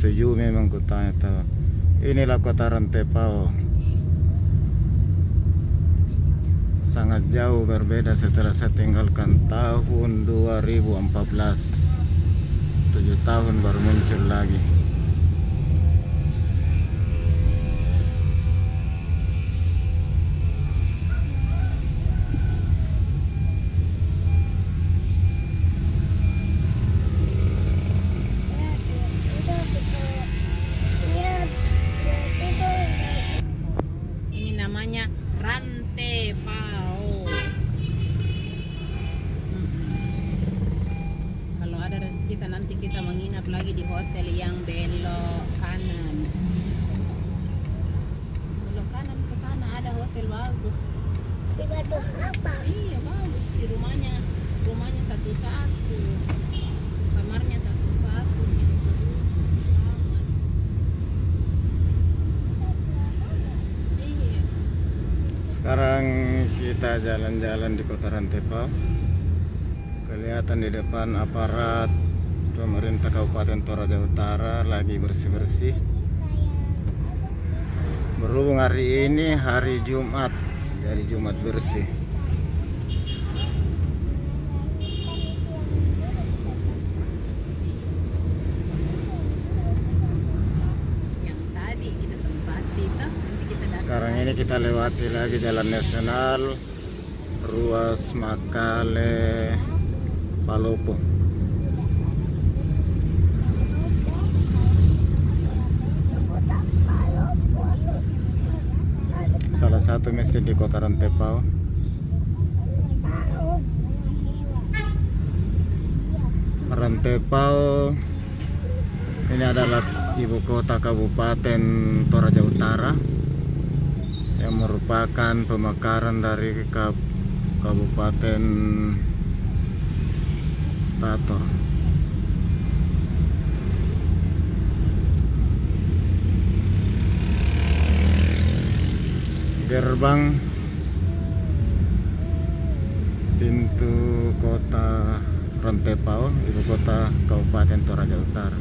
sejuk memang kotanya tahu. Inilah kota Rantepao. Sangat jauh berbeda setelah saya tinggalkan tahun 2014. 7 tahun baru muncul lagi. Ini namanya Rantepao. Kalau ada rezeki kita nanti kita menginap lagi di hotel yang belok kanan. Belok kanan ke sana ada hotel bagus. Bagus apa? Iya bagus di rumahnya satu-satu, kamarnya satu-satu, bisa berumah. Iya. Sekarang kita jalan-jalan di kota Rantepao. Kelihatan di depan aparat pemerintah Kabupaten Toraja Utara lagi bersih-bersih. Berhubung hari ini hari Jumat, jadi Jumat bersih. Yang tadi kita tempati toh, nanti kita datang. Sekarang ini kita lewati lagi Jalan Nasional Ruas Makale Palopo. Salah satu masjid di kota Rantepao. Rantepao ini adalah ibu kota Kabupaten Toraja Utara yang merupakan pemekaran dari Kabupaten Tator. Gerbang pintu kota Rantepao, ibu kota Kabupaten Toraja Utara.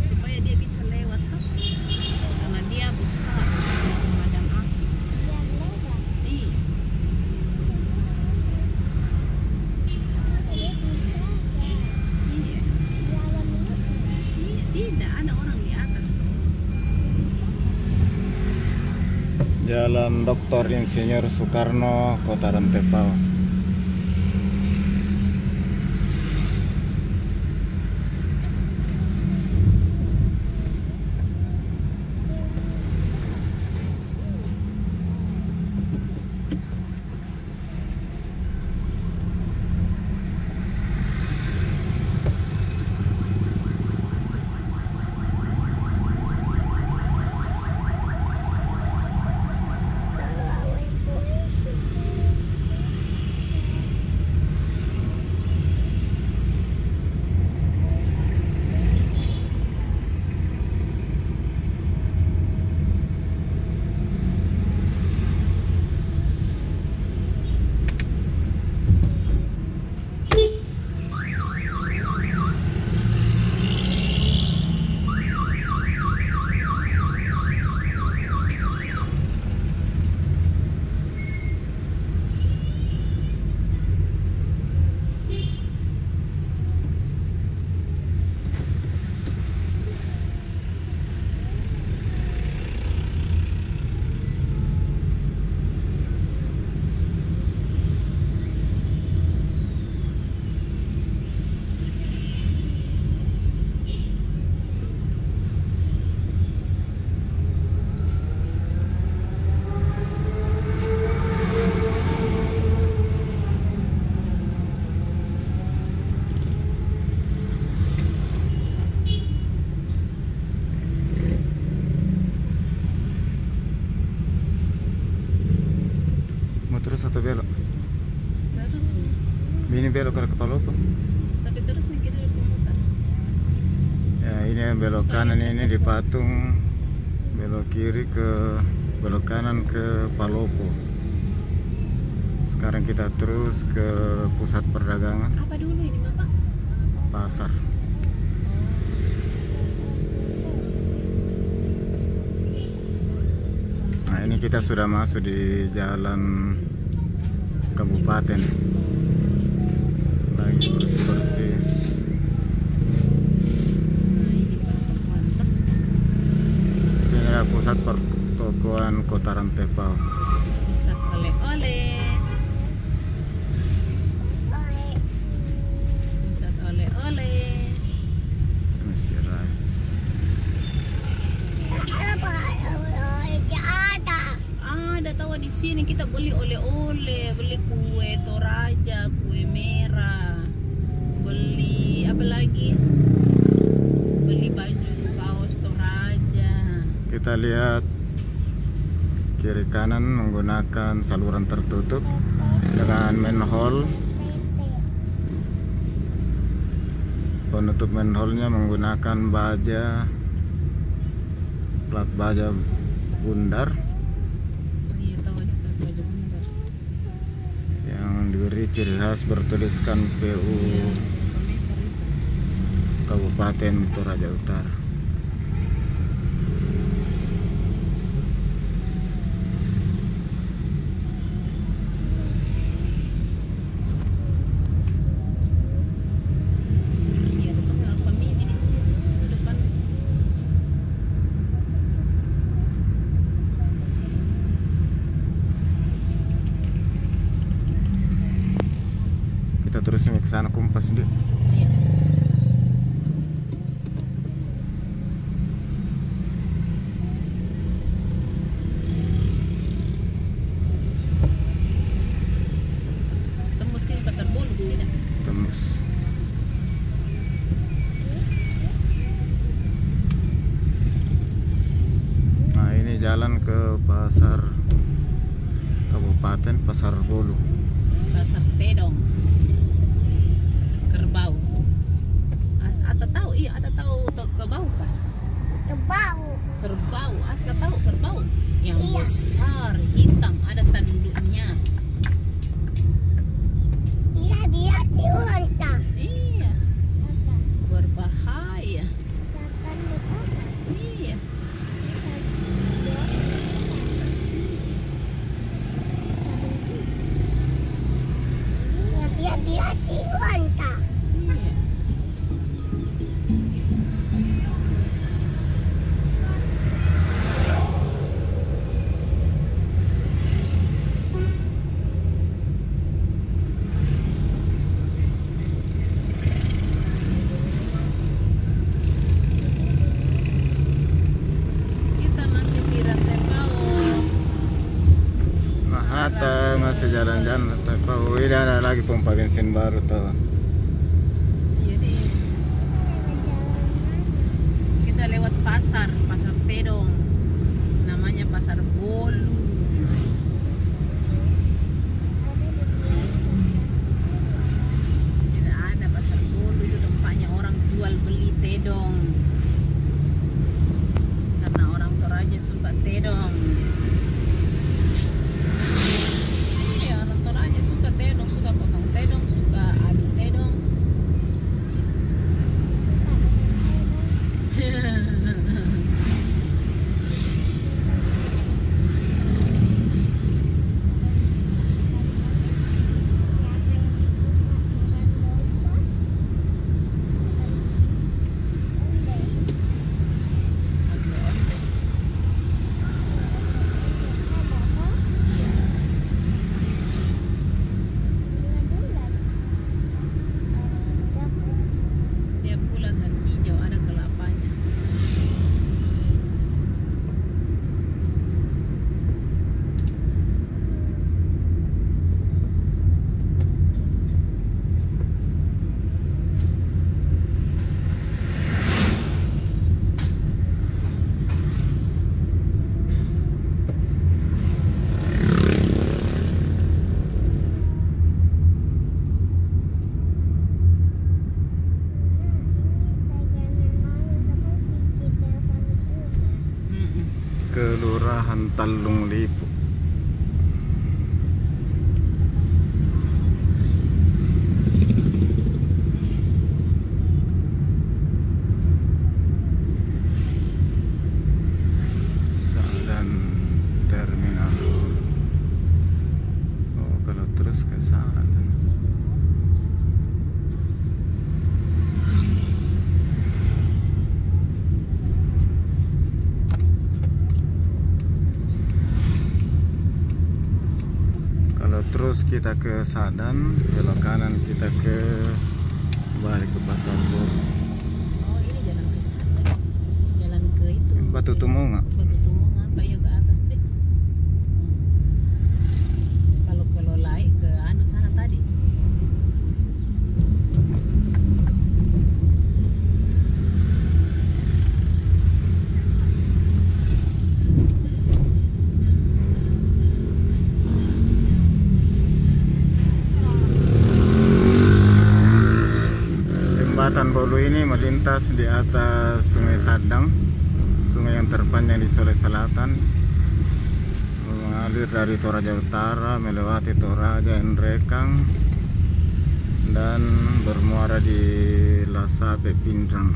Supaya dia bisa lewat toh, karena dia besar pemadam api. Iya. Iya. Iya, tidak ada orang di atas tuh. Jalan Dr. Insinyur Soekarno, Kota Rantepao. atau belok? Terus Ini belok ke Palopo. tapi terus nih kita berputar. Ya ini yang belok kanan ini di Patung, belok kiri ke belok kanan ke Palopo. Sekarang kita terus ke pusat perdagangan Apa dulu ini Bapak? pasar. Nah ini kita sudah masuk di jalan kabupaten, lagi bersih-bersih. Nah ini Bapak mantap. Sini ada pusat pertokoan Kota Rantepao. Pusat oleh-oleh. Pusat oleh-oleh. Mesir Raya. Apa? Ada. Ada tahu di sini kita beli oleh-oleh, beli kue Toraja, kue merah, beli apa lagi? Beli baju kaos Toraja. Kita lihat kiri kanan menggunakan saluran tertutup dengan manhole. Penutup manhole-nya menggunakan baja, plat baja bundar Iya tahu di baju bundar. yang diberi ciri khas bertuliskan PU Kabupaten Toraja Utara. Iya ada tengah Alfamidi di sini depan. Kita terus ke sana Kompas dia. Iya. Tembus sini pasar bolu tidak? Tembus. Nah ini jalan ke pasar Kabupaten Pasar Bolu. Pasar Tedong. Kerbau. Ata tahu iya, Ata tahu kerbau kah? Kebau. Kerbau, Aska tahu kerbau yang Iya. besar, hitam, ada tanduknya. Dia unta. Iya, berbahaya. Iya, Dia unta. iya. Kita masih di Rantepao. Mahata masih jalan-jalan tapi ini ada lagi pompa bensin baru tuh. Jadi kita lewat pasar Tedong, namanya Pasar Bolu. Tidak ada Pasar Bolu, itu tempatnya orang jual beli tedong. Karena orang Toraja suka tedong. Iya, orang Toraja suka tedong, suka potong tedong, suka adu tedong. Kelurahan Talung Lipu. Sadan terminal. Oh, kalau terus ke Sadan. Terus kita ke Sadan, belok kanan kita ke balik ke Pasar Bolu. Oh, ini jalan ke sana. Jalan ke itu. Batu Tumunga. Batu Tumunga, apa ya ke atas deh. Kalau ke Lolai ke anu sana tadi. Jembatan Bolu ini melintas di atas Sungai Sadang, sungai yang terpanjang di Sulawesi Selatan, mengalir dari Toraja Utara melewati Toraja, Nrekang, dan bermuara di Lasape, Pindrang.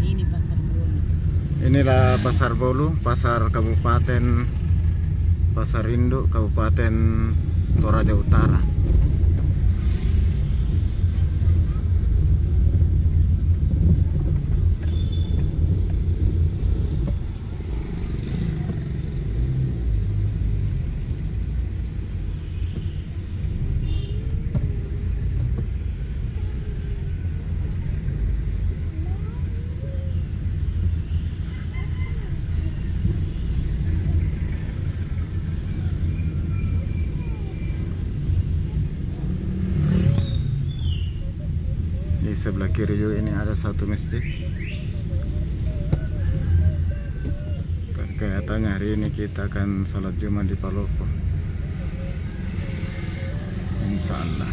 Ini Pasar Bolu. Inilah Pasar Bolu, pasar Kabupaten Pasar Induk, Kabupaten Toraja Utara. Di sebelah kiri juga ini ada satu masjid. Kelihatannya hari ini kita akan sholat Jumat di Palopo, insya Allah.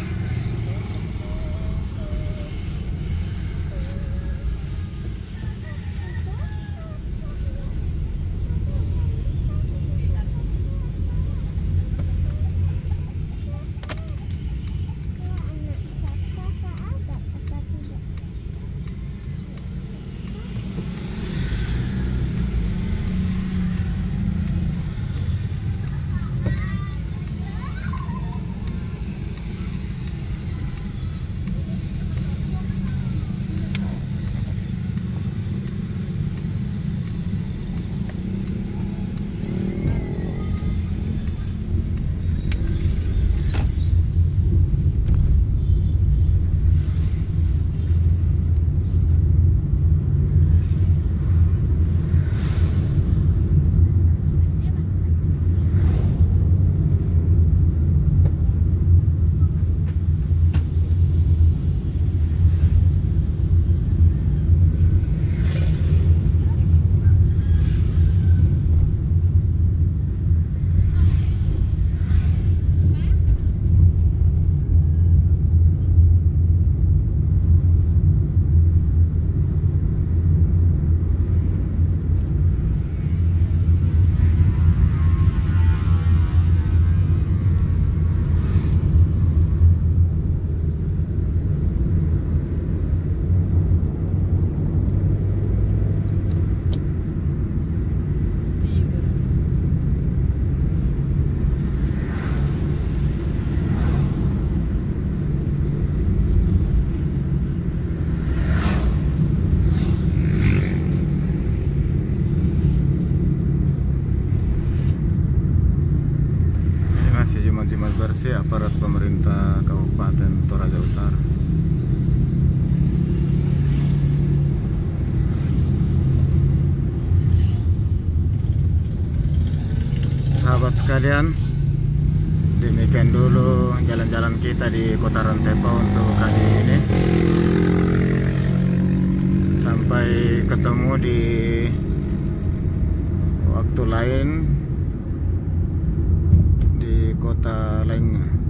Jumat bersih aparat pemerintah Kabupaten Toraja Utara. Sahabat sekalian, demikian dulu jalan-jalan kita di Kota Rantepa untuk kali ini. Sampai ketemu di waktu lain di kota lainnya.